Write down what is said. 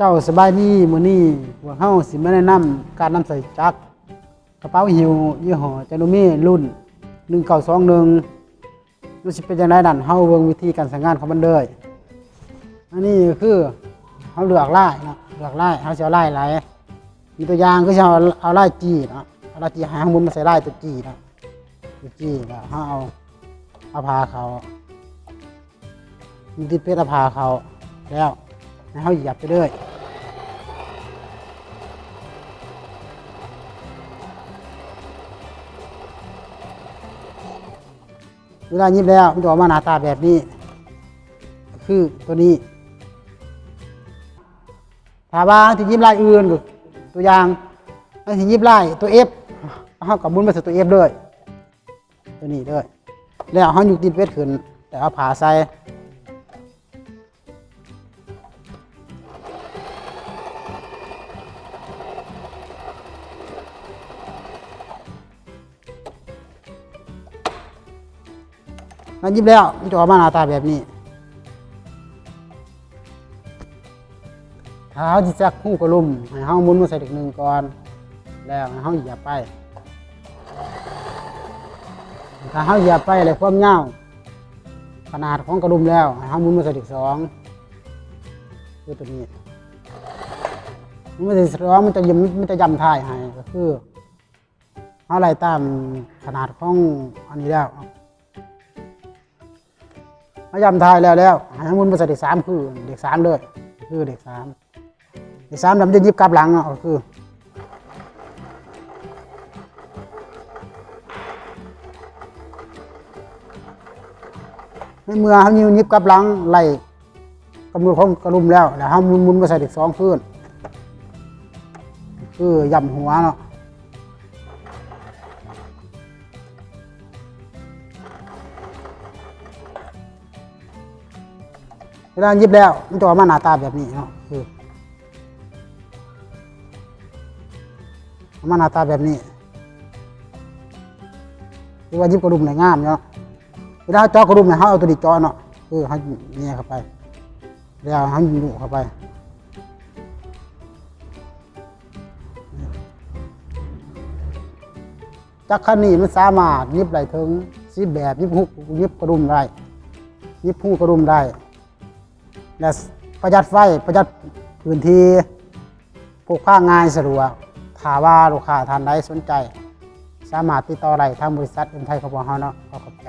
เจ้าสบายดีมื้อนี้พวกเฮาสิมาแนะนำการนำใส่จักรกระเป๋าหิวยี่ห้อจาโนมีรุ่น1921รู้สิเป็นจังไดนั่นเฮาเบิ่งวิธีการใช้งานของมันเด้ออันนี้คือเฮาเลือกลายเนาะเลือกลายเฮาสิเอาลายหลายมีตัวอย่างคือสิเอาลายจี้เนาะเอาลายจี้ให้ข้างบนมาใส่ลายตัวจี้เนาะตัวจี้แล้วเฮาเอาผ้าเขามีติดเป็ดเอาผ้าเขาแล้วให้เฮาเหยียบไปเรื่อยเวลายิบแล้วมันจะออกมาหน้าตาแบบนี้คือตัวนี้ถ้าว่าที่ยิบลายอื่นก็ตัวอย่างที่ยิบลายตัว F เขากับมุนมาใส่ตัว F ด้วยตัวนี้ด้วยแล้วเขาอยู่ติดเวทขึ้นแต่เอาผ่าใส่มันยิบแล้วมันจะออกมาหน้าตาแบบนี้ถ้าเขาจะจักหูกระลุ่มให้เขามุนมาใส่เด็กหนึ่งก่อนแล้วให้เขาเหยียบไปถ้าเขาเหยียบไปอะไรความยาวขนาดของกระดุมแล้วให้เขามุนมาใส่เด็กสองคือตัวนี้มุนมาใส่สองมันจะย่ำท้ายให้ก็คือเขาไล่ตามขนาดของอันนี้แล้วพยายามทายแล้วให้มุนมาใส่เด็กสามคือเด็กสามเลยคือเด็กสามแล้วมันจะยิบกลับหลังเนาะก็คือเมื่อเขายิบกลับหลังไล่กำหนดของกระดุมแล้วเขามุนมาใส่เด็กสองคืนคือย่ำหัวเนาะเวลายิบแล้วมันจะออกมาหน้าตาแบบนี้เนาะคือออกมาหน้าตาแบบนี้คือว่ายิบกระดุมไหนงามเนาะเวลาเจาะกระดุมไหนเขาเอาตัวนี้เจาะเนาะคือเขาเนี่ยเข้าไปแล้วเขายิงเข้าไปจักรคันนี้มันสามารถยิบไหลถึงสิบแบบยิบกระดุมได้ยิบหูกระดุมได้และประหยัดไฟประหยัดพื้นที่พกพาง่ายสะดวกถ้าว่าลูกค้าท่านใดสนใจสามารถติดต่อได้ทางบริษัทเอ็มไทยของเราเนาะขอบใจ